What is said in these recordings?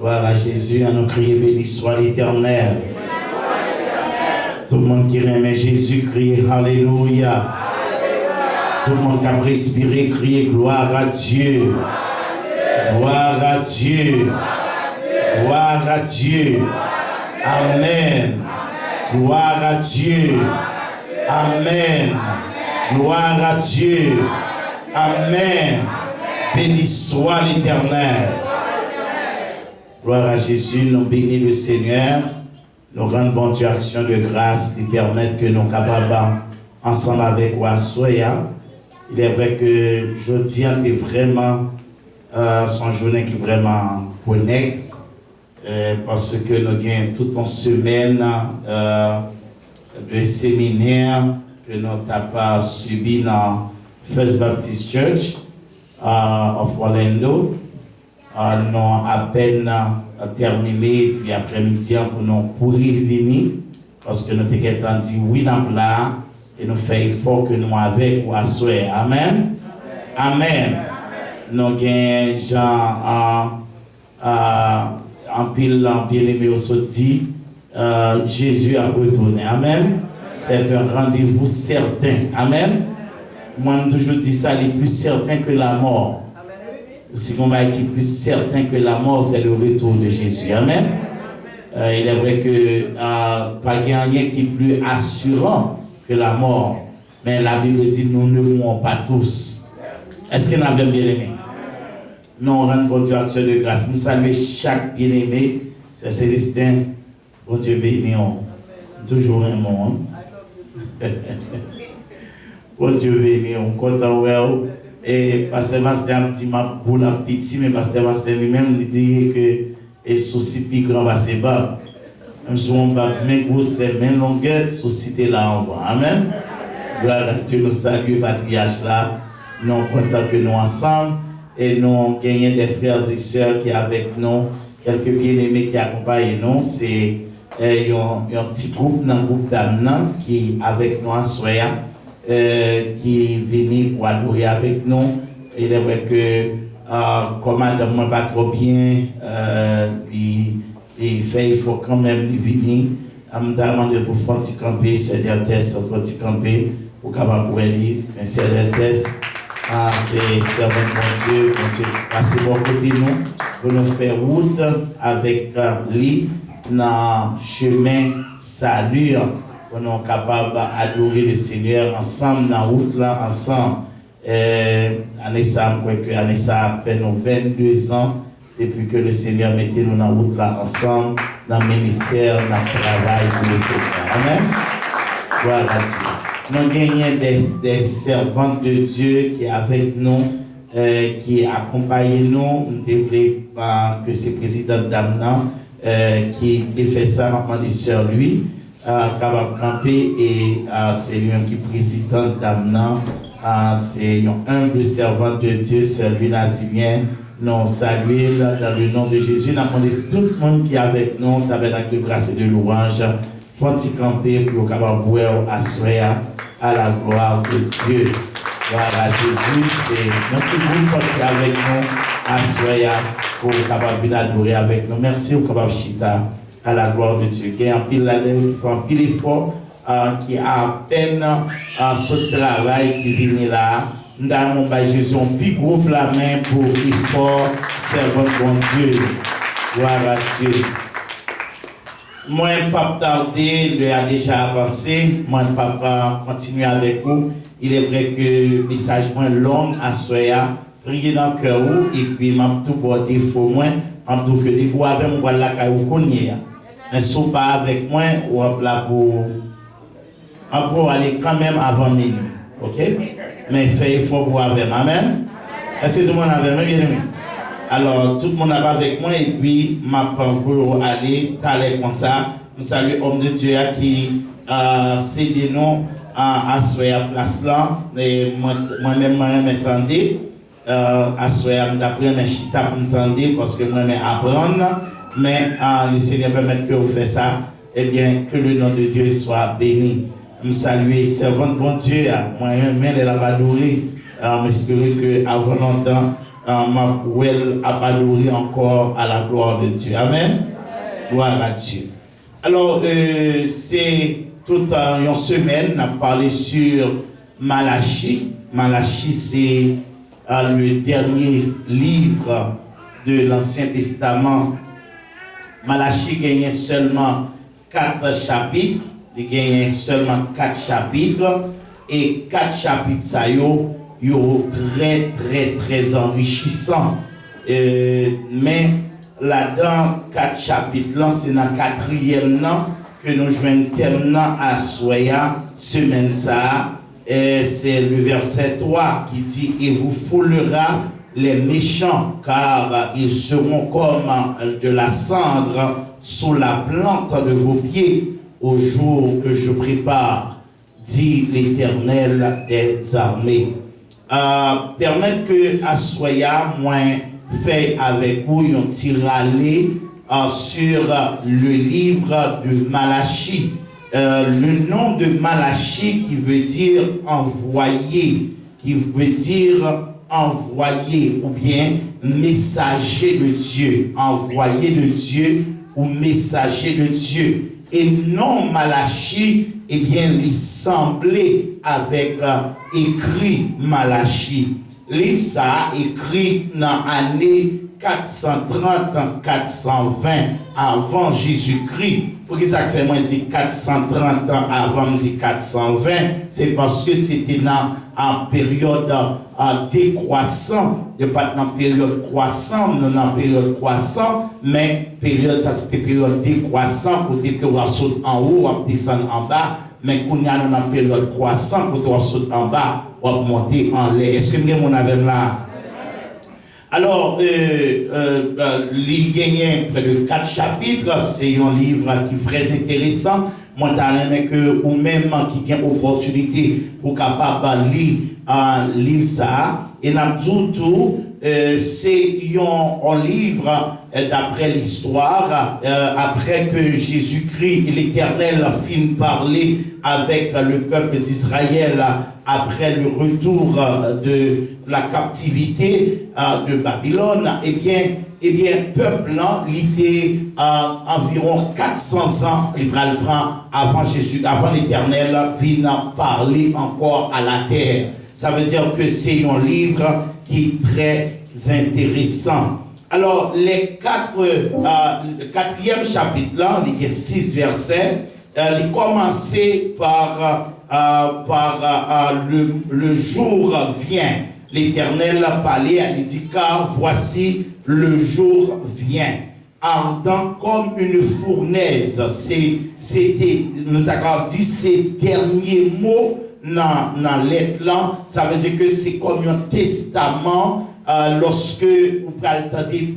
Gloire à Jésus, à nous crier, béni soit l'Éternel. Tout le monde qui aime Jésus, crie Alléluia. Tout le monde qui a respiré, crie gloire à Dieu. Gloire à Dieu. Gloire à Dieu. Amen. Gloire à Dieu. Amen. Gloire à Dieu. Amen. Béni soit l'Éternel. Gloire à Jésus, nous bénissons le Seigneur. Nous rendons bon Dieu action de grâce qui permettent que nous capables ensemble avec Soya. Il est vrai que jeudi est vraiment son journée qui est vraiment connecte parce que nous avons toute une semaine de séminaire que nous avons subi dans First Baptist Church of Orlando. Nous avons à peine terminé, puis après-midi pour nous courir venir parce que nous avons dit oui dans le plat. Et nous faisons effort que nous avec ou à souhait. Amen. Amen. Nous avons gens en pile aimé au dit Jésus a retourné. Amen. C'est un rendez-vous certain. Amen. Moi, je toujours dit ça, il est plus certain que la mort. Si on va être plus certain que la mort, c'est le retour de Jésus. Amen. Il est vrai que pas rien qui est plus assurant que la mort. Mais la Bible dit nous ne mourrons pas tous. Est-ce que nous avons bien aimé? Nous rendons bon Dieu action de grâce. Nous saluons chaque bien-aimé. C'est Célestin. Bon Dieu béni. Toujours un monde. Bon Dieu béni. On compte en well. Et Pasteur Master un petit map pour la petit, mais Pasteur Master lui-même il dit que les soucis plus grands va se battre. Même si on va bien grosse, bien longueur, souci est là en bas. Amen. Gloire à Dieu, nous saluons patriarche là. Nous comptons que nous ensemble et nous gagnons des frères et sœurs qui sont avec nous, quelques bien-aimés qui accompagnent nous. C'est un petit groupe, un groupe d'âmes qui est avec nous en Soya. Qui est venu pour adorer avec nous. Il est vrai que comme madame ne pas trop bien, il faut quand même venir. Je me demande pour faire un camper sur des tests, pour faire un camper pour capable pour l'église. Mais c'est des tests, c'est bon Dieu, passez bon côté nous, pour nous faire route avec lui dans le chemin salut. On est capable d'adorer le Seigneur ensemble, dans la route là, ensemble. Anessa fait nos 22 ans depuis que le Seigneur mettait nous dans la route là, ensemble, dans le ministère, dans le travail pour le Seigneur. Amen. Voilà Dieu. Nous gagnons des servantes de Dieu qui sont avec nous, qui accompagnent nous. Nous devons que c'est le président d'Amnan qui a fait ça, maintenant sur lui. Capable camper et c'est lui qui est président d'Amnan, c'est un humble servant de Dieu, celui nazirien. Nous saluons dans le nom de Jésus. Nous avons tout le monde qui est avec nous, tabernacle de grâce et de louange, faut-il camper pour capable boire à la gloire de Dieu. Voilà, Jésus, c'est notre groupe qui est avec nous, à Soya, pour capable venir adorer avec nous. Merci au capable Chita. À la gloire de Dieu. Qui est en pile là, qui fait un pile effort, qui a à peine ce travail qui vient là. Nous avons Jésus un petit groupe la main pour l'effort, servant bon Dieu. Gloire à Dieu. Moi, pas tarder, il a déjà avancé. Moi, papa continue avec vous. Il est vrai que le message moins long à Soya, priez dans le cœur et puis même tout pour défaut moins, en tout que des bois avec moi la caillou connaît. Mais si vous pas avec moi, ou là pour aller quand même avant minuit. OK? Mais faites effort pour avec moi. Amen. Est-ce que tout le monde avec moi, bien aimé? Alors, tout le monde est avec moi et puis, ma pour aller, t'aller comme ça. Nous saluons l'homme de Dieu qui cédé nous à Soya place là. Et moi-même, je m'attendais. À Soya, d'après un chita pour m'attendre parce que moi-même apprendre. Mais le Seigneur permet que vous fassiez ça, eh bien, que le nom de Dieu soit béni. Je salue, servant de bon Dieu, moi-même, elle a adoré, j'espère qu'avant longtemps, m'a adoré encore à la gloire de Dieu. Amen. Gloire à Dieu. Alors, c'est toute une semaine, on a parlé sur Malachie. Malachie, c'est le dernier livre de l'Ancien Testament. Malachie gagne seulement 4 chapitres. Il gagne seulement 4 chapitres. Et 4 chapitres, ça y est très enrichissant. Mais là-dedans, 4 chapitres, là, c'est dans le 4e an que nous jouons thème à Soya, semaine ça. C'est le verset 3 qui dit: et vous foulera les méchants, car ils seront comme de la cendre sous la plante de vos pieds au jour que je prépare, dit l'Éternel des armées. Permettre que à Soya, moi, fait avec vous un petit râler sur le livre de Malachie. Le nom de Malachie qui veut dire envoyé, envoyé ou bien messager de Dieu, envoyé de Dieu ou messager de Dieu. Et non Malachie, eh bien, il semblait avec écrit Malachie. Livre ça écrit dans l'année 430-420 avant Jésus-Christ. Pour que ça fait moi dit 430 ans avant, me dit 420, c'est parce que c'était en période décroissant, pas dans période croissante, non dans période croissant, mais période ça c'était période décroissant, côté que on saute en haut, on descend en bas, mais qu'on y a dans période croissante, côté on saute en bas, on monter en l'air. Est-ce que mon avec là? Alors, il gagne près de 4 chapitres, c'est un livre qui est très intéressant. Moi, je que ou même qui a opportunité pour capable lire un livre ça. Et tout, c'est un livre d'après l'histoire, après que Jésus-Christ et l'Éternel finissent parler avec le peuple d'Israël après le retour de la captivité de Babylone. Eh bien, peuple là, il était environ 400 ans, il prend avant Jésus, avant l'Éternel vient parler encore à la terre. Ça veut dire que c'est un livre qui est très intéressant. Alors, le 4e chapitre là, il y a 6 versets. Il commençait par le jour vient. L'Éternel a parlé, il dit: car voici le jour vient, ardent comme une fournaise. C'était, nous avons dit ces derniers mots dans l'être là, ça veut dire que c'est comme un testament. Lorsque vous entendez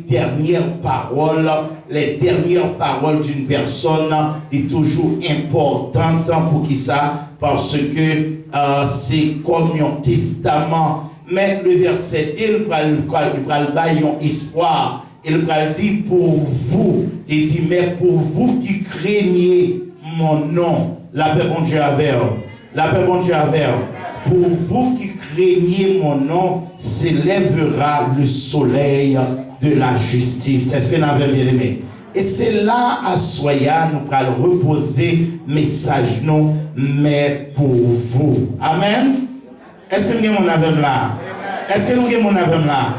les dernières paroles d'une personne, est toujours importante pour qui ça, parce que c'est comme un testament. Mais le verset 2, il va un espoir. Il va dire pour vous. Il dit: mais pour vous qui craignez mon nom, la paix bon Dieu avec vous. La paix bon Dieu avec vous. Pour vous qui craignez mon nom, s'élèvera le soleil de la justice. Est-ce que nous avons bien aimé? Et c'est là, à Soya, nous allons reposer message non, mais pour vous. Amen. Est-ce que nous avons là? Est-ce que nous avons là?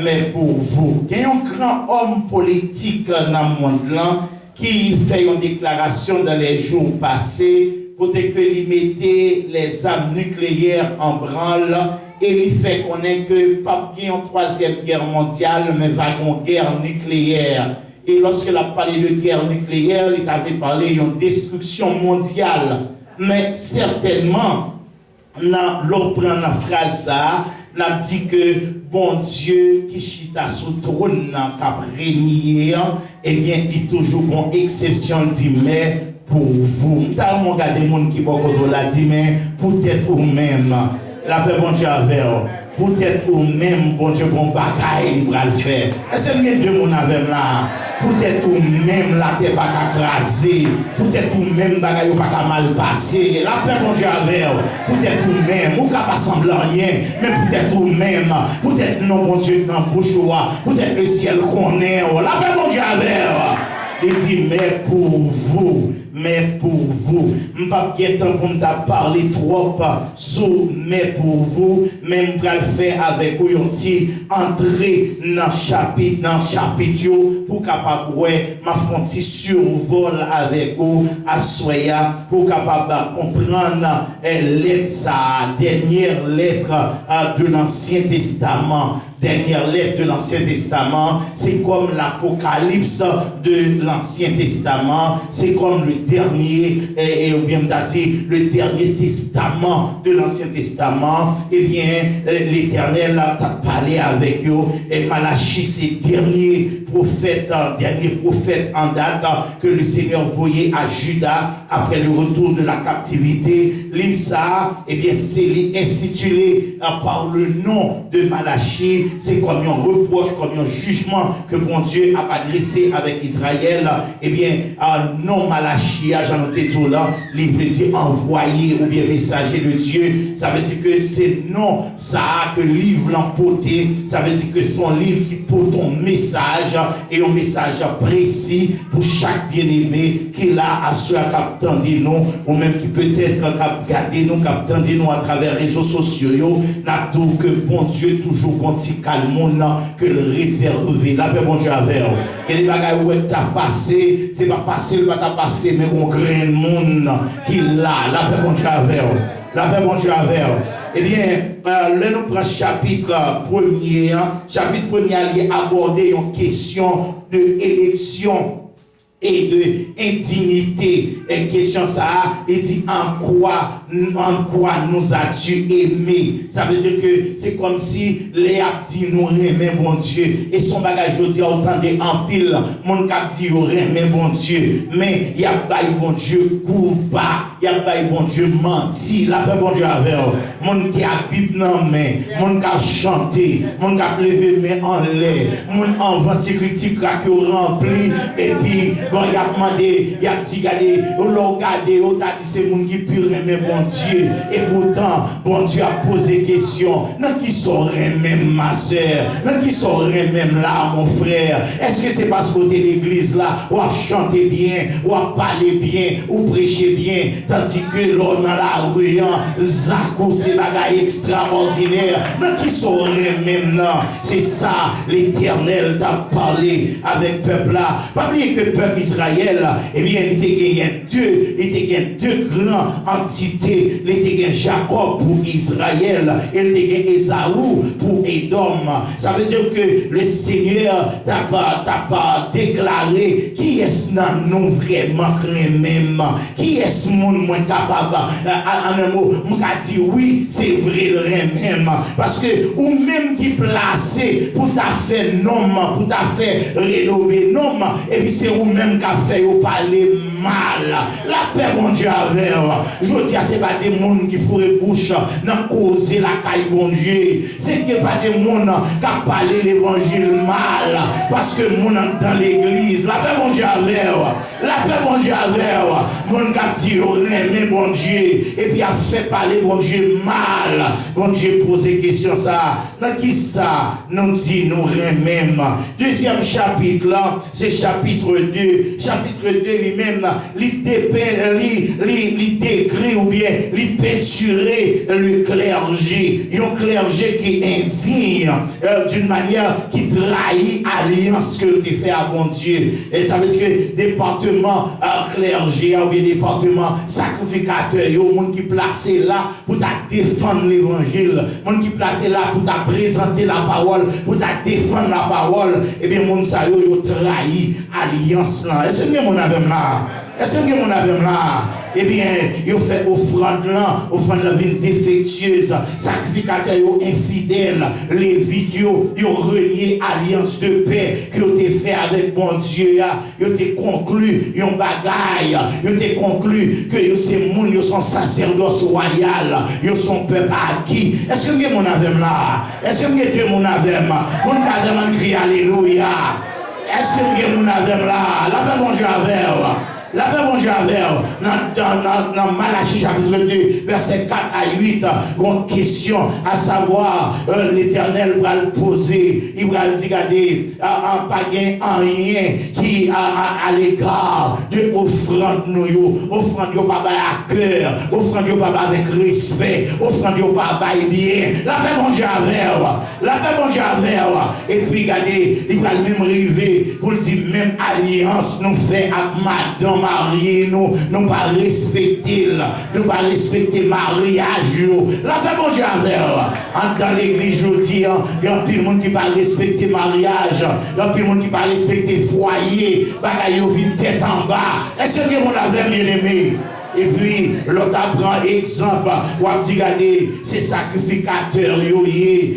Mais pour vous. Il y a un grand homme politique dans le monde là qui fait une déclaration dans les jours passés. Côté que il mettait les armes nucléaires en branle et il fait connaître que pas bien en 3e guerre mondiale, mais va une guerre nucléaire. Et lorsqu'il a parlé de guerre nucléaire, il avait parlé d'une destruction mondiale. Mais certainement, l'autre prend la phrase ça, n'a dit que bon Dieu qui chita sous trône cap régner, eh bien il toujours une exception dit mais pour vous. Nous avons regardé les gens qui ont dit, mais peut-être vous-même, la paix bon Dieu avec vous. Peut-être vous-même, bon Dieu, bon bagaille, il va le faire. Est-ce que les deux gens avec là? Peut-être ou même la terre pas crasée, peut-être ou même bagaille pas mal passé. La paix bon Dieu avec, peut-être ou même, ou pas sembler rien, mais peut-être ou même, peut-être non bon Dieu dans bouche, peut-être le ciel connaît. La paix bon Dieu avec. Il dit, mais pour vous, je ne pas temps pour me parler trop sur mais pour vous, même pour le faire avec vous, entrer dans le chapitre, pour capable ma fonti survol avec vous, à soya, pour capable comprendre la dernière lettre de l'Ancien Testament. Dernière lettre de l'Ancien Testament, c'est comme l'Apocalypse de l'Ancien Testament, c'est comme le dernier, ou bien le dernier testament de l'Ancien Testament. Eh bien, l'Éternel a parlé avec eux, et Malachie, c'est dernier prophète en date que le Seigneur voyait à Juda après le retour de la captivité. L'Imsa, eh bien, c'est institué par le nom de Malachie. C'est comme un reproche, comme un jugement que bon Dieu a adressé avec Israël. Eh bien, non Malachie, j'en ai dit là, il veut dire envoyé ou bien messager de Dieu. Ça veut dire que c'est non ça que livre l'emporté. Ça veut dire que son livre qui porte un message et un message précis pour chaque bien-aimé qui l'a à ceux qui attendent nous, ou même qui peut-être regardé nous, qui attendent nous à travers les réseaux sociaux. N'a tout que bon Dieu toujours continue calme que le réservé. La paix bon Dieu avec. Et les bagages où tu as passé, c'est pas passé, le pas t'as passé, mais on grain de monde qui l'a. La paix bon Dieu avec. La paix bon Dieu avec. Eh bien, là nous prenons chapitre premier. Chapitre premier, il est abordé une question de élection et de indignité. Et question ça, il dit en quoi nous as-tu aimé? Ça veut dire que c'est comme si les a dit nous aimer bon Dieu. Et son bagage, je dis autant de en pile, mon cap dit aimer bon Dieu. Mais il y a pas bon Dieu coupable, il y a pas bon Dieu menti. La paix bon Dieu avec mon qui a Bible dans main, mon qui a chanté, mon qui a levé main en l'air, mon inventé critique qui rempli et puis bon, il a demandé, il a dit, regardez, on l'a regardé, on a dit, c'est mon qui peut aimer bon Dieu. Et pourtant, bon Dieu a posé question. Non, qui saurait même ma soeur? Non, qui saurait même là, mon frère? Est-ce que c'est parce que l'église là, on a chanté bien, on a parlé bien, on prêché bien, tandis que l'on dans la rue, Zako, c'est bagaille extraordinaire. Non, qui saurait même là? C'est ça, l'Éternel t'a parlé avec peuple là. Pas oublier que le peuple Israël, eh bien, il était gagné deux grandes entités. Il était gagné Jacob pour Israël, et il était gagné Ésaü pour Édom. Ça veut dire que le Seigneur t'a pas déclaré qui est-ce nous vraiment même, qui est-ce monde moins capable. En un mot, m'a dit oui, c'est vrai le même, parce que ou même qui placé pour t'a fait nom, pour t'a fait rénover nom, et puis c'est ou même qui a fait au parler mal. La paix bon Dieu avec. Je dis c'est pas des monde qui font bouche dans causer la caille bon Dieu. C'est pas des monde qui a parlé l'évangile mal parce que monde dans l'église. La paix bon Dieu avec. La paix bon Dieu avec. Monde qui a dit mais bon Dieu et puis a fait parler bon Dieu mal. Bon Dieu pose question ça. Dans qui ça nous dit nous même. Deuxième chapitre là, c'est chapitre 2. Chapitre 2 lui-même là, il décrit ou bien il peinturer le clergé. Un clergé qui est indigne d'une manière qui trahit l'alliance que tu fais à bon Dieu. Et ça veut dire que département clergé ou bien département sacrificateur, il y a un monde qui est placé là pour défendre l'évangile, monde qui est placé là pour présenter la parole, pour défendre la parole. Et bien, monde ça yo trahi alliance là. Est-ce que mon avem là? Est-ce que mon avem là? Eh bien, il fait offrande là, offrande la vie défectueuse, sacrificateur infidèle, les vidéos, ils ont renié alliance de paix que tu fait avec bon Dieu, ils ont conclu, ils ont bagaille, ils ont conclu que ces gens, ils sont sacerdoce royal, ils sont peuple acquis. Est-ce que mon avem là? Est-ce que mon avem? Mon avem crie alléluia. Est-ce que vous avez là? La paix, bon Dieu, avec. La paix, bon Dieu, avec. Dans Malachie, chapitre 2, verset 4 à 8, une question, à savoir, l'Éternel va le poser. Il va le dire, regardez, pas rien qui à l'égard de offrande nous, offrande pas à cœur, offrande pas avec respect, offrande pas bien. La paix, bon Dieu, avec. La paix, bon Dieu, avec. Et puis, regardez, il va même arriver pour dire, même alliance nous fait avec madame mariée, nous pas respecter, nous pas respecter mariage. La paix, bon Dieu, avec. Dans l'église, je dis, il y a plus de monde qui pas respecter mariage, il y a plus de monde qui pas respecter foyer, bagaille au vin tête en bas. Est-ce que mon avait bien aimé? Et puis, l'autre apprend exemple, ou a dit, regardez, c'est sacrificateur,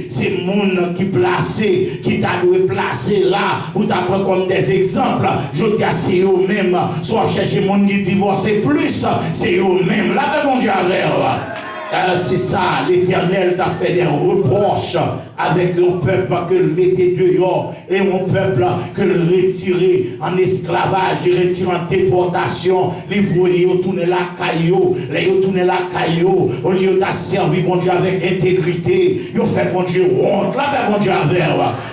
c'est monde qui placé, qui t'a dû placer là, pour t'apprendre comme des exemples. Je dis à c'est eux-mêmes, soit chercher monde qui divorce plus, c'est eux-mêmes. La paix, mon Dieu, c'est ça, l'Éternel t'a fait des reproches avec un peuple que le mettait dehors et un peuple que le retirait en esclavage, il retire en déportation, les voyez, ils tournent la caillou, ils tournent la caillou, au lieu de servi bon Dieu avec intégrité, ils ont fait bon Dieu honte, la paix bon Dieu avec,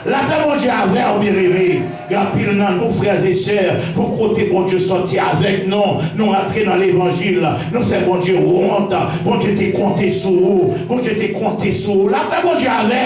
la paix bon Dieu avec, bien aimé, il y a pile dans nos frères et sœurs, pour côté bon Dieu sortir avec nous rentrer dans l'évangile, nous faire bon Dieu honte, bon Dieu t'es compté sur vous, bon Dieu t'es compté sur vous, la paix bon Dieu avec,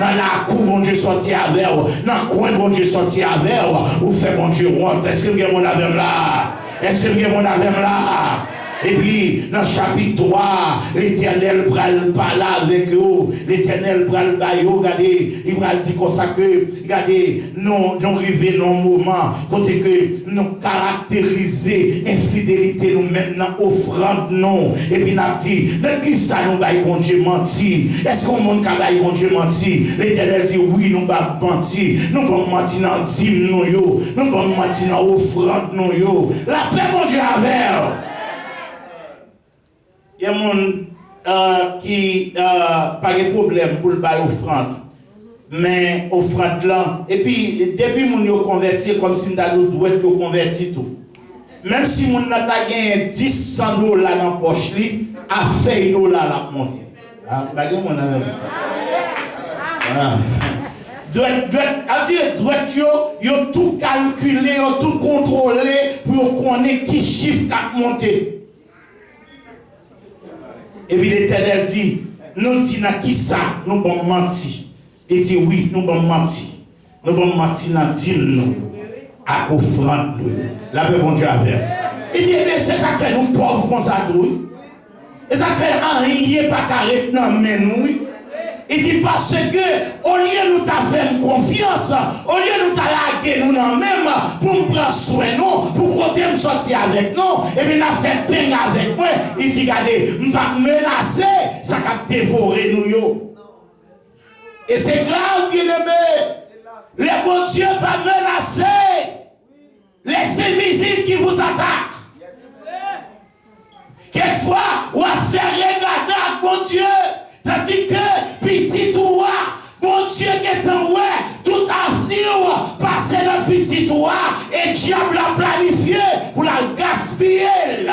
dans la cour, bon Dieu sorti avec, dans le coin, bon Dieu sorti avec, ou fait bon Dieu honte. Est-ce que vous avez mon avem là? Est-ce que vous avez mon avem là? Et puis, dans le chapitre 3, l'Éternel va parler avec eux. L'Éternel va le bailler, regardez, il va dire comme ça que, regardez, nous arrivons dans un moment, côté que nous caractériser infidélité, nous maintenant offrande, non. Et puis, nous dit, dans qui ça nous baille, bon Dieu, menti? Est-ce qu'on monde qui baille, bon Dieu, menti? L'Éternel dit, oui, nous va mentir. Nous allons mentir dans le dîme, nous allons mentir dans l'offrande, nous. La paix, bon Dieu, avec. Il y a des gens qui n'ont pas de problème pour le bail offrande. Mais offrande là. Et puis, depuis que nous avons converti, comme si nous avons converti tout. Même si nous avons gagné 10 $100 dans la poche, à faire $1 la montée. Ah, pas de mon ami. Ils ont tout calculé, ils ont tout contrôlé pour connaître qui chiffre a monté. Et puis l'Éternel dit, nous disons qui ça, nous allons mentir. Il dit oui, nous allons mentir. Nous allons mentir dans nous, à offrande nous. La paix bon Dieu avec. Il dit, mais c'est ça que fait nous pauvres comme ça tout. Et ça fait rien pas carré dans nous. Il dit parce que au lieu de nous faire confiance, au lieu de nous laguer nous dans même pour nous prendre soin nous, pour côté me sortir avec nous, et puis nous faire peine avec moi, il dit regardez, nous pas menacer, ça va dévorer nous. Et c'est grave, bien aimé. Les bons dieux pas menacer les invisibles qui vous attaquent. Quelquefois, on va faire regarder à bon Dieu. Tandis que petit toi, bon Dieu qui est en ouais, tout avenir passe dans petit toi et diable a planifié pour la gaspiller.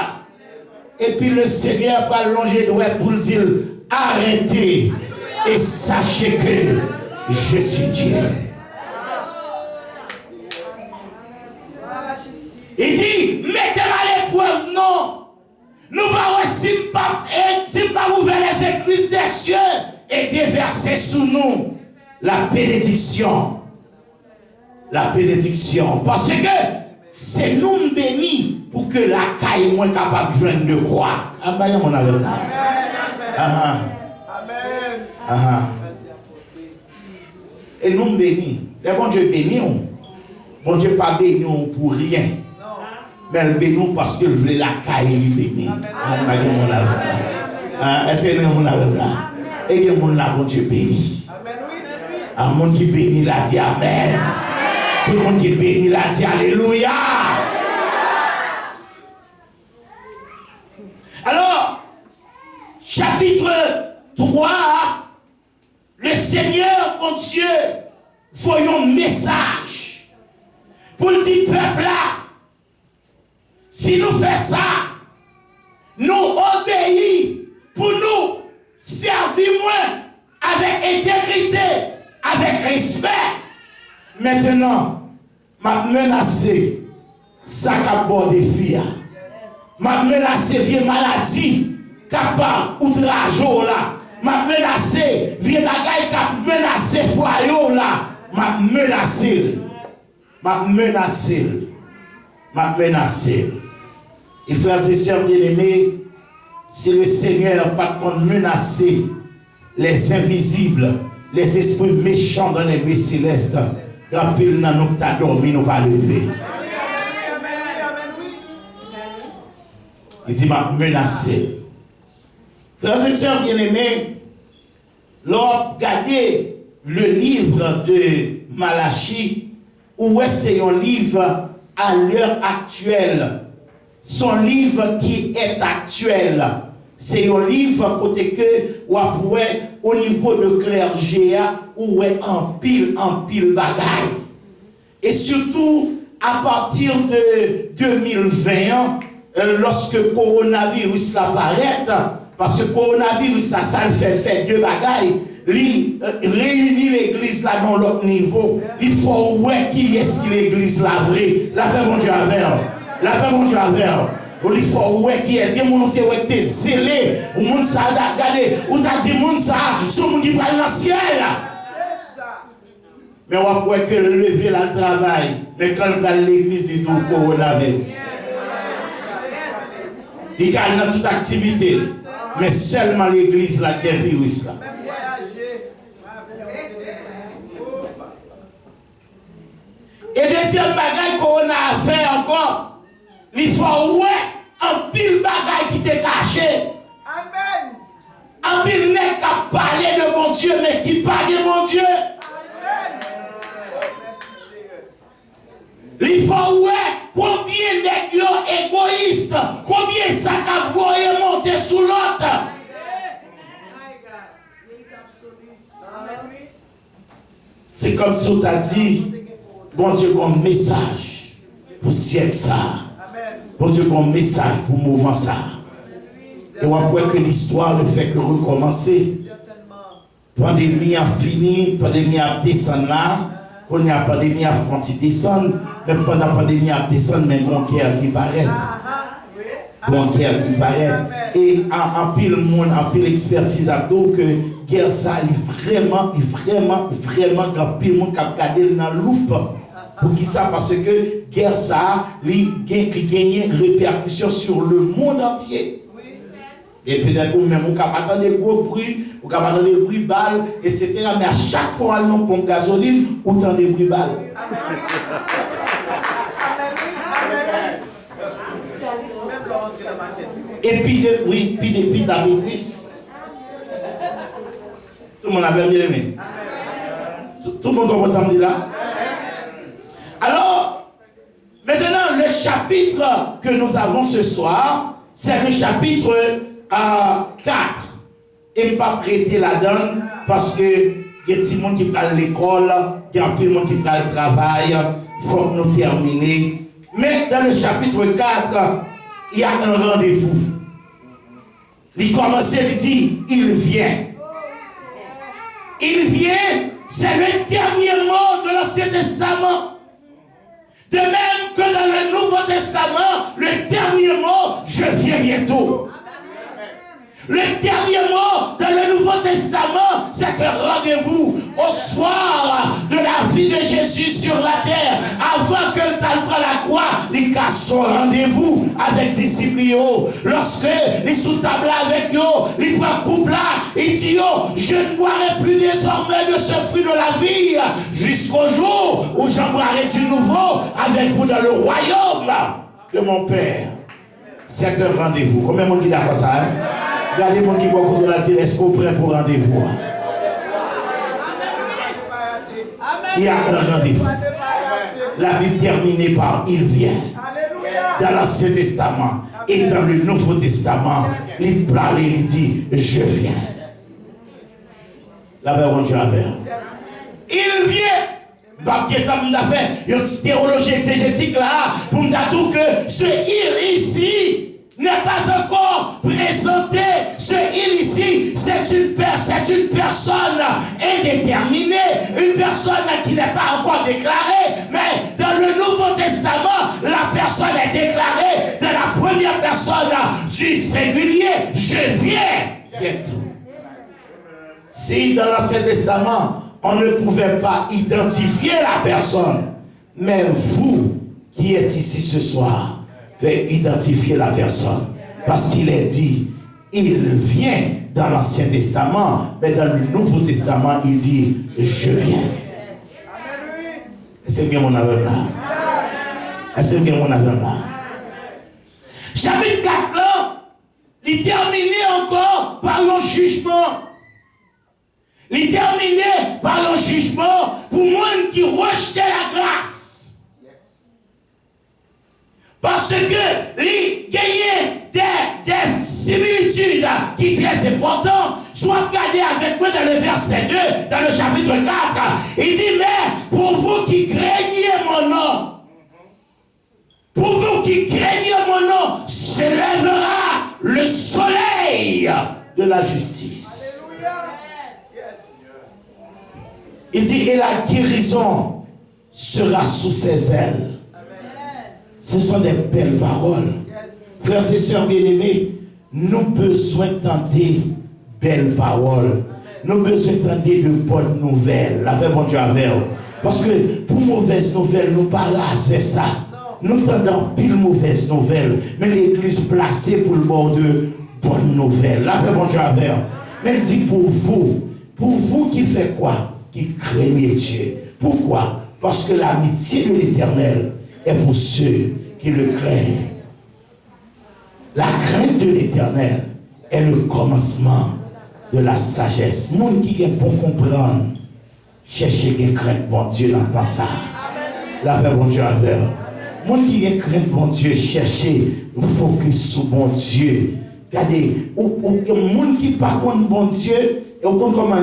Et puis le Seigneur va longer droit pour le dire arrêtez et sachez que je suis Dieu. Il dit mettez-moi à l'épreuve, non. Nous allons aussi pas ouvrir les églises des cieux et déverser sous nous la bénédiction. La bénédiction. Parce que c'est nous bénis pour que la caille moins capable de joindre de croire. Amen. Amen. Et nous bénis. Les bon Dieu bénis. Bon Dieu pas béni pour rien. Mais elle bénit parce qu'elle voulait la caille bénie. Est-ce que vous l'avez là? Et que vous l'avez, bon Dieu béni. Un monde qui bénit la dit Amen. Tout le monde qui bénit la dit Alléluia. Alors, chapitre 3, le Seigneur, mon Dieu, voyons un message. pour le petit peuple là. Si nous faisons ça, nous obéissons pour nous servir moins avec intégrité, avec respect. Maintenant, m'a menacé ça qu'a bon défi. M'a menacé vieille maladie capable outrage là. M'a menacé vieille bagaille qui a menacé foyer là. M'a menacé. M'a menacé. M'a menacé. Et frères et sœurs bien-aimés, si le Seigneur n'a pas menacé les invisibles, les esprits méchants dans les nuits célestes, rappelle dans nous que tu as dormi, nous pas levé. Il dit, m'a menacé. Frères et sœurs bien-aimés, lorsque regardez le livre de Malachie, où c'est un livre à l'heure actuelle, son livre qui est actuel, c'est un livre côté que au niveau de clergé où est en pile bagaille. Et surtout à partir de 2020, lorsque le coronavirus apparaît, parce que le coronavirus ça le fait deux bagailles, réunir l'église là dans l'autre niveau. Il faut ouais qui est-ce qui l'église la vraie. La paix bon Dieu avec. La paix bon Dieu avec. Il faut ouais qui est-ce que mon te été zélé ou mon ça regardé ou t'as dit mon ça sur mon qui va dans le ciel. C'est ça. Mais on voit que le lever là le travail, mais quand on va l'église il doit coronavirus. Il gagne dans toute activité, mais seulement l'église là des virus là. Et deuxième bagaille qu'on a fait encore, il faut ouais un pile bagaille qui t'est caché. Amen. Un pile n'est qu'à parler de mon Dieu, mais qui parle de mon Dieu. Amen. Il faut ouais combien n'est égoïste, combien ça qu'a voyé monter sous l'autre. C'est comme si on t'a dit, bon Dieu, comme message pour siècle ça. Bon Dieu, comme message pour moment ça. Et on voit que l'histoire ne fait que recommencer. Pandémie a fini, pandémie a descendu là. Quand il y a pandémie a fronti descendre, même pendant la pandémie a descendre, mais bon guerre qui paraît. Bon guerre qui paraît. Et en pile monde, en pile expertise à tout que guerre ça, il vraiment, quand pile monde qui a gardé dans la loupe. Pour qui ça? Parce que guerre ça, il gagne répercussion sur le monde entier. Et peut-être ou même on peut attendre des gros bruits, on peut attendre des bruits balles, etc. Mais à chaque fois on pompe gasoline, autant des bruits balles. Et puis depuis ta maîtrise, tout le monde a bien aimé. Tout le monde comprend ça me dit là. Alors, maintenant, le chapitre que nous avons ce soir, c'est le chapitre 4. Et je ne vais pas prêter la donne parce que il y a des gens qui prennent l'école, il y a des gens qui prennent le travail, il faut que nous terminer. Mais dans le chapitre 4, il y a un rendez-vous. Il commence, il dit, il vient. Il vient, c'est le dernier mot de l'Ancien Testament. De même que dans le Nouveau Testament, le dernier mot, je viens bientôt. Le dernier mot dans le Nouveau Testament, c'est un rendez-vous au soir de la vie de Jésus sur la terre. Avant que le temps prenne la croix, il casse son rendez-vous avec les disciples. Lorsque il est sous table avec eux, il prend couple là, il dit je ne boirai plus désormais de ce fruit de la vie jusqu'au jour où j'en boirai du nouveau avec vous dans le royaume de mon Père. C'est un rendez-vous. Combien de monde qui d'accord ça, hein? Regardez les gens qui vont de la dire, est-ce qu'on est prêt pour rendez-vous? Il y a un rendez-vous. La Bible terminée par il vient. Dans l'Ancien Testament et dans le Nouveau Testament, il parle, il dit, je viens. La paix, bon Dieu, il vient. Pas que tu as fait une théologie exégétique là, pour me dire que ce il ici n'est pas encore présenté. Ce il ici, c'est une personne indéterminée, une personne qui n'est pas encore déclarée, mais dans le Nouveau Testament, la personne est déclarée dans la première personne du singulier. Je viens bientôt. Si dans l'Ancien Testament, on ne pouvait pas identifier la personne, mais vous qui êtes ici ce soir, pouvez identifier la personne. Parce qu'il est dit, il vient dans l'Ancien Testament, mais dans le Nouveau Testament, il dit, je viens. Est-ce que mon aveu là? Est-ce que mon aveu là? Chapitre 4 là, il termine encore par un jugement. Il terminé par un jugement pour moi qui rejetait la grâce. Parce que il gagnait des similitudes qui sont très importantes. Soit regardez avec moi dans le verset 2, dans le chapitre 4. Il dit, mais pour vous qui craignez mon nom, pour vous qui craignez mon nom, se lèvera le soleil de la justice. Il dit, et la guérison sera sous ses ailes. Ce sont des belles paroles. Frères et sœurs bien-aimés, nous besoin d'entendre belles paroles. Nous besoin d'entendre de bonnes nouvelles. La paix, bon Dieu, avec vous. Parce que pour mauvaises nouvelles, nous pas raser ça. Nous entendons pile mauvaises nouvelles. Mais l'église placée pour le bord de bonnes nouvelles. La paix, bon Dieu, avec vous. Mais il dit pour vous qui fait quoi? Qui craignent Dieu. Pourquoi? Parce que l'amitié de l'Éternel est pour ceux qui le craignent. La crainte de l'Éternel est le commencement de la sagesse. Monde qui est pour comprendre, cherchez des crainte bon Dieu dans le temps ça. La paix bon Dieu avec. Monde qui est crainte bon Dieu, cherchez focus sur bon Dieu. Regardez, monde qui pas contre bon Dieu. Et on comment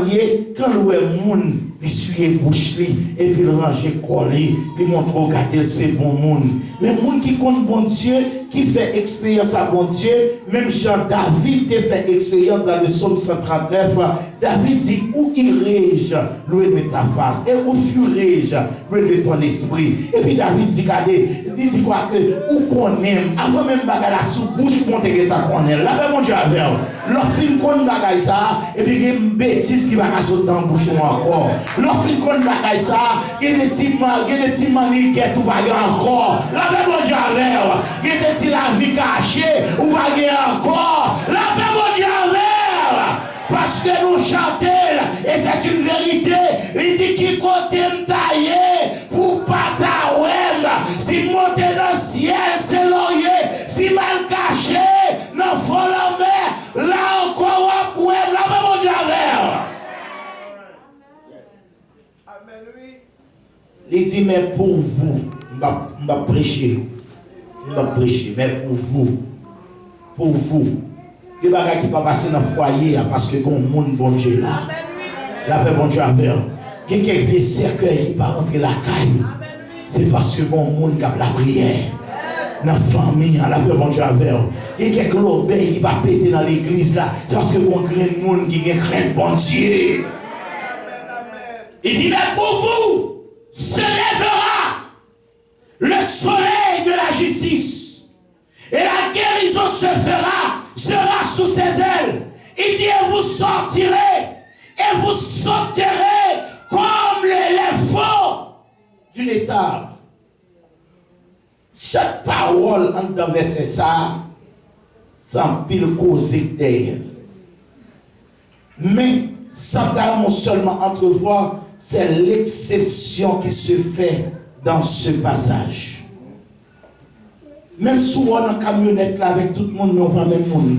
quand le monde il suit bouche et puis il range collé, il montre regarder c'est bon monde. Mais monde qui compte bon Dieu, qui fait expérience à bon Dieu, même Jean David a fait expérience dans le psaume 139. David dit où irai-je loin de ta face et où fuirai-je loin de ton esprit. Et puis David dit regardez, il dit quoi que où qu'on aime avant même bagarre la sous bouche monte que ta connaît. Là mon Dieu avec l'offre qu'on bagaille ça et puis il y a une bêtise qui va sauter dans la bouche encore. L'offre qu'on bagaille ça, il y a des petits manies qui est tout bagarre encore. Là mon Dieu avec il y a des petits la vie cachée ou bagarre encore. Là mon Dieu avec parce que nous chantons, et c'est une vérité, il dit qui côté m'taillé pour pas ta ouem. Si monter dans le ciel, c'est laurier. Si mal caché, non faut la mer. Là encore, ouem, là mon Dieu avec. Il dit, mais pour vous, je vais prêcher. Mais pour vous, les bagages qui ne pas passer dans le foyer parce que mon monde bon Dieu là. La paix bon Dieu a peur. Il y a quelques cercueils qui ne pas rentrer la caille. C'est parce que mon monde qui a la prière. Dans la famille, la paix bon Dieu a peur. Il y a quelques lobées qui ne va péter dans l'église là. C'est parce que mon grand monde qui a crainte bon Dieu. Il dit, mais pour vous, se lèvera le soleil de la justice. Et la guérison sera sous ses ailes. Il dit, et vous sortirez, et vous sauterez comme les veaux d'une étable. Chaque parole en dans verset ça, sans pile cause d'elle. Mais, sans seulement entrevoir, c'est l'exception qui se fait dans ce passage. Même souvent dans la camionnette là avec tout le monde, mais pas même monde.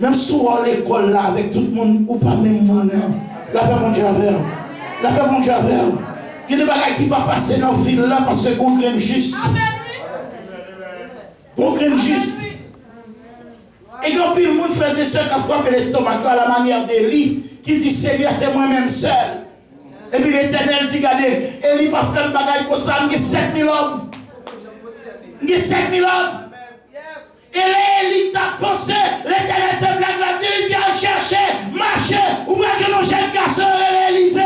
Même souvent à l'école là avec tout le monde, ou pas même monde. La paix mon Dieu avec. La paix mon Dieu avec. Il y a des bagages qui ne vont pas passer dans la ville là parce qu'on crée juste. On crée juste. Et quand le monde faisait ce qui a frappé l'estomac à la manière d'Élie, qui dit Seigneur, c'est moi-même seul. Et puis l'Éternel dit, regardez, Élie va faire un bagage pour ça, il y a 7000 hommes. Il y a 7000 hommes. Et là, Élie t'a pensé, l'Éternel se blague la ville, il dit à chercher, marcher, ouvrir nos jeunes garçons et l'Élysée.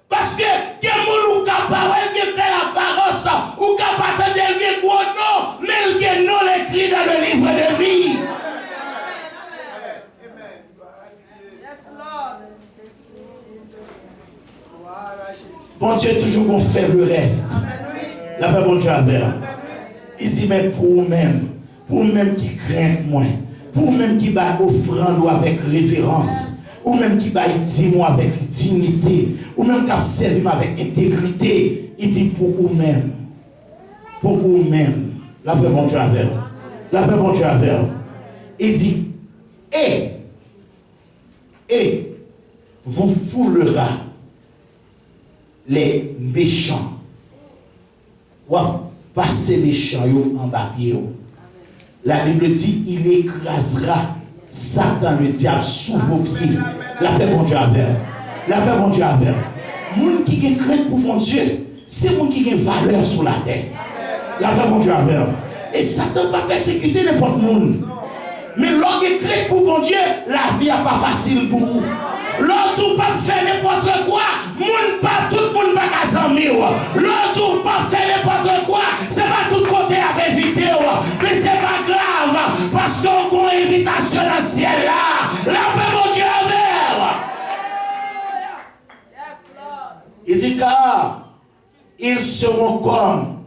Parce que, il y a des gens qui ont belle apparence, ou qui ont des gros noms, mais il y a des noms écrits dans le livre de vie. Bon Dieu, toujours qu'on fait le reste. La paix, bon Dieu, avec. Il dit, mais pour vous-même qui craignent moins, pour vous-même qui bat offrande avec révérence, ou même qui va dire avec dignité, ou même qui servi avec intégrité, il dit pour vous-même. Pour vous-même. La paix, bon Dieu, avec. La paix, bon Dieu, avec. Il dit, et vous foulera les méchants. Ou passer les méchants en bas. La Bible dit, il écrasera Satan, le diable, sous vos pieds. La paix, bon Dieu, avec. La paix, bon Dieu, avec. Moun qui a crainte pour mon Dieu, c'est moun qui a valeur sur la terre. La paix, bon Dieu, avec. Et Satan ne va pas persécuter n'importe monde. Mais l'homme qui crainte pour mon Dieu, la vie n'est pas facile pour vous. L'autre pas faire n'importe quoi, tout le monde pas qu'à s'ennuyer. L'autre pas faire n'importe quoi, c'est pas tout côté à éviter. Mais c'est pas grave, parce qu'on a une invitation dans le ciel là. La paix, mon Dieu, il dit car ils seront comme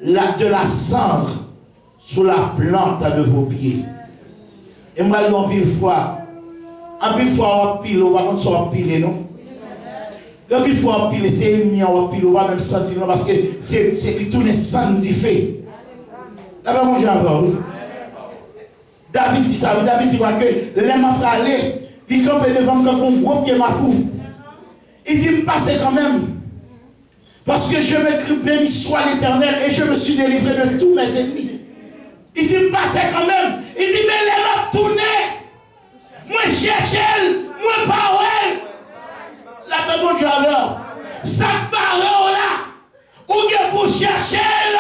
de la cendre sous la plante de vos pieds. Et moi, en pile fois, on pile, on va pas se piler, non? Quand il faut piler, c'est ennemi, on va piler, on va même sentir, non? Parce que c'est tout le sang du fait. Là, mon Dieu, David dit ça, David dit quoi que l'homme m'a parlé, il campe devant moi comme un gros pied ma fou. Il dit, me passer quand même. Parce que je me béni soit l'Éternel et je me suis délivré de tous mes ennemis. Il dit, me passer quand même. Il dit, mais l'homme m'a tourné. Moi cherche elle, moi pas elle. La paix, mon Dieu, alors. Ça barre là. Ou bien pour chercher elle.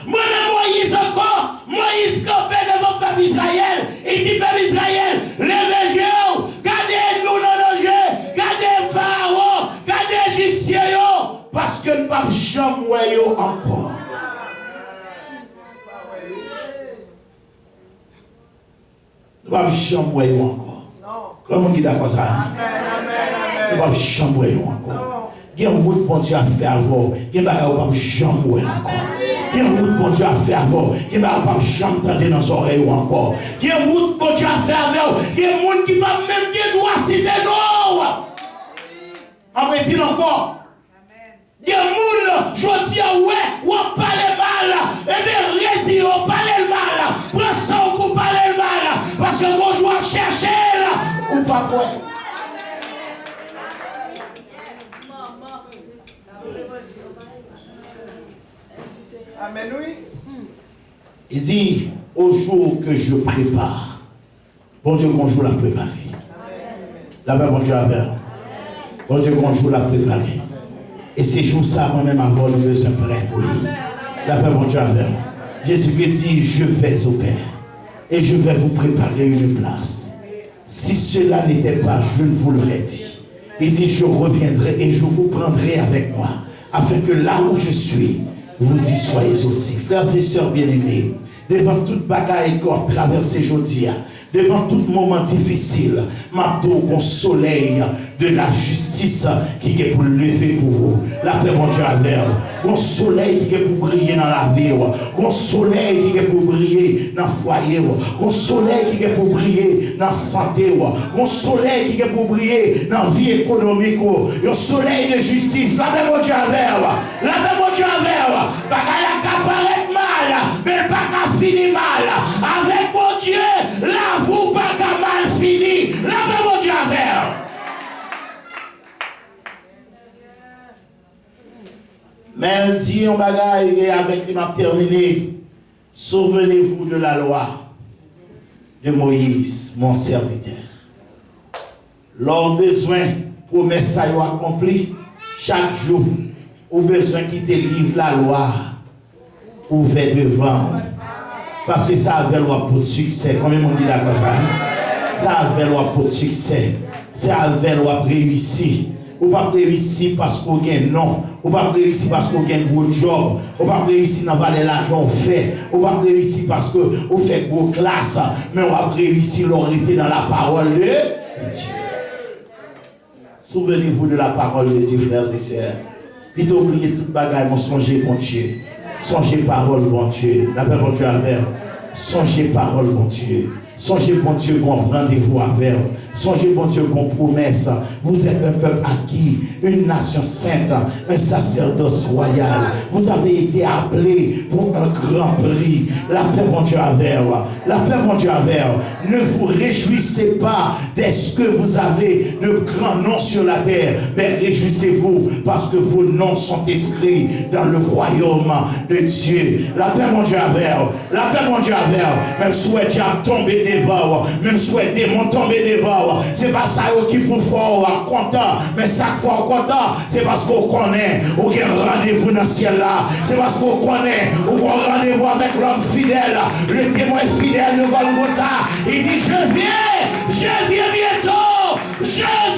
Moi-même Moïse encore. Moïse campait devant le peuple Israël. Il dit, peuple Israël, levez-vous. Gardez nous dans nos yeux. Gardez Pharaon. Gardez Égyptien. Parce que nous ne pouvons pas jamais encore. Nous ne pouvons jamais encore. Comment on dit d'accord ça? Nous ne pouvons jamais encore. Il y a un mot de bon Dieu à faire avant. Il y a un mot de jamais encore. Il y a un mot de bon Dieu à faire avant. Il y a un mot de jamais entendre dans ses oreilles encore. Il y a un mot de bon Dieu à faire avant. Il y a un monde qui ne va même pas droit citer non. On me dit encore. Il y a un monde, je dis ouais, on parle mal. Eh bien, résille, on parle mal. Prends ça pour parler mal. Parce que quand je dois chercher là, ou pas quoi. Amen, oui. Il dit, au jour que je prépare, bon Dieu, bonjour la préparer. La paix, bon Dieu, avec. Bon Dieu, bonjour la préparer. Et ces jours ça, moi-même, avoir le besoin prêt pour lui. La paix, bon Dieu, avec. Jésus-Christ dit, je vais au Père. Et je vais vous préparer une place. Si cela n'était pas, je ne vous l'aurais dit. Il dit, je reviendrai et je vous prendrai avec moi, afin que là où je suis, vous y soyez aussi. Frères et sœurs bien-aimés, devant toute bagaille qu'on traverse aujourd'hui, devant tout moment difficile, m'abdou au soleil de la justice qui est pour lever pour vous. La paix, mon Dieu, avec vous. Au soleil qui est pour briller dans la vie. Au soleil qui est pour briller dans le foyer. Au soleil qui est pour briller dans la santé. Au soleil qui est pour briller dans la vie économique. Au soleil de justice. La paix, mon Dieu, avec vous. La paix, mon Dieu, avec vous. Bagaille qui apparaît mal, mais pas qu'à finir mal. Avec mon Dieu, là, vous pas qu'à mal fini. La paix, mon Dieu, avec vous. Mais elle dit en bagaille et avec les m'a terminé. Souvenez-vous de la loi. de Moïse, mon serviteur. Lors besoin, promesse ça y accompli, chaque jour, au besoin qui te livre la loi, ouvert devant. Parce que ça avait loi pour succès. Combien on dit d'accord ça? Ça avait loi pour succès. Ça avait loi pour réussir. Ou pas réussir parce qu'on gagne non. Ou pas réussir parce qu'on gagne gros job. Ou pas réussir dans valer l'argent fait. Ou pas réussir parce qu'on fait gros classe. Mais on va réussir l'orité dans la parole de Dieu. Souvenez-vous de la parole de Dieu, frères et sœurs. Plutôt oublier toute bagaille, mon songez bon Dieu. Songez parole, bon Dieu. La paix, bon Dieu, avec. Songez parole, bon Dieu. Songez, bon Dieu, qu'on rendez-vous avec. Songez, bon Dieu, qu'on promesse. Vous êtes un peuple acquis, une nation sainte, un sacerdoce royal. Vous avez été appelés pour un grand prix. La paix, bon Dieu, avec. La paix, bon Dieu, avec. Ne vous réjouissez pas de ce que vous avez de grands noms sur la terre, mais réjouissez-vous parce que vos noms sont inscrits dans le royaume de Dieu. La paix, mon Dieu, avec. La paix, mon Dieu, avec. Même souhait diable tomber devant, même souhait démon tomber devant. C'est pas ça qui pour fort content, mais ça fort content, c'est parce qu'on connaît, on a un rendez-vous dans le ciel là. C'est parce qu'on connaît, on a un rendez-vous avec l'homme fidèle, le témoin fidèle de Golgotha. Il dit je viens bientôt, je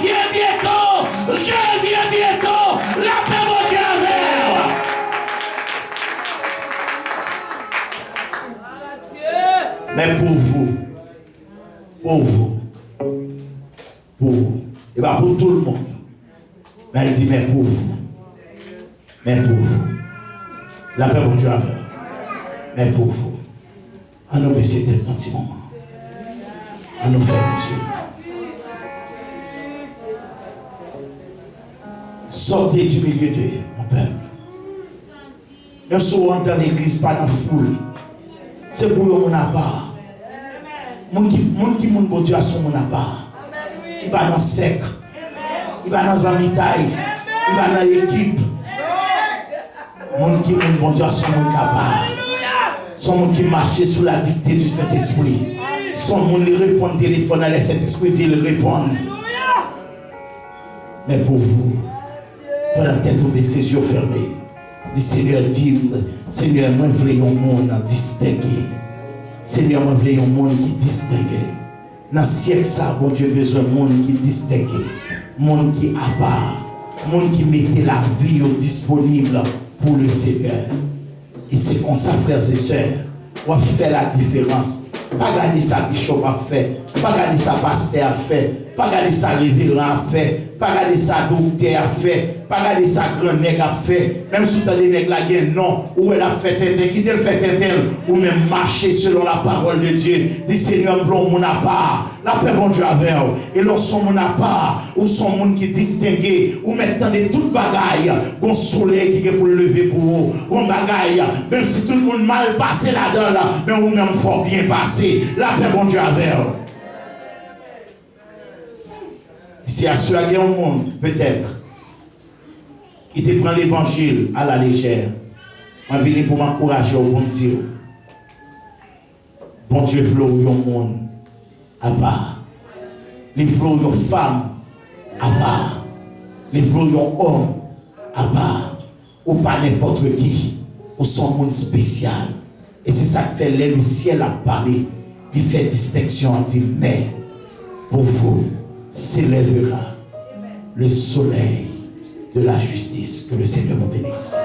viens bientôt, je viens bientôt. La paix, mon Dieu, avec. Mais pour vous, et pas pour tout le monde. Mais il dit, mais pour vous. La paix, mon Dieu, avec. Mais pour vous. À nous baisser tel petit moment. À nous faire les yeux. Sortez du milieu de mon peuple. Même si on dans l'église, pas dans la foule. C'est pour mon part. Mon qui bon Dieu a son mon part. Il va dans sec. Il va dans un mitaille. Il va dans l'équipe. Mon qui bon Dieu a son mon capable. Son monde qui marche sous la dictée du Saint-Esprit. Son monde qui répond au téléphone à Saint-Esprit, il répond. Mais pour vous, pendant tête ou ses yeux fermés, le Seigneur dit, Seigneur, moi je veux un monde distingué. Seigneur, moi je veux un monde qui distingué. Dans le siècle, ça, bon Dieu, besoin d'un monde qui distingué. Monde qui à part. Monde qui mettait la vie disponible pour le Seigneur. Et c'est comme ça, frères et sœurs, on fait la différence. Pas garder ça bishop a fait, pas garder ça pasteur a fait, pas garder ça révérend a fait, pas garder ça docteur a fait, pas garder ça grand nègre a fait. Même si tu as des nègres là, non, ou elle a fait tel, qui te le fait tel, ou même marcher selon la parole de Dieu. Dit Seigneur, voulons mon part, la paix bon Dieu avec vous. Et lorsqu'on mon part, ou son monde qui distingué, ou maintenant de toute bagaille, bon soleil qui est pour lever pour vous, bon bagaille, même si tout le monde mal passé là-dedans, mais vous même fort bien passé, la paix bon Dieu avec vous. Si à ceux qui ont un monde, peut-être, qui te prend l'évangile à la légère, je viens pour m'encourager au bon Dieu. Bon Dieu veut un monde à part. Il veut une femme à part. Il veut un homme à part. Ou pas n'importe qui. Ou son monde spécial. Et c'est ça que fait le ciel à parler. Il fait distinction entre mais pour vous s'élèvera le soleil de la justice. Que le Seigneur vous bénisse.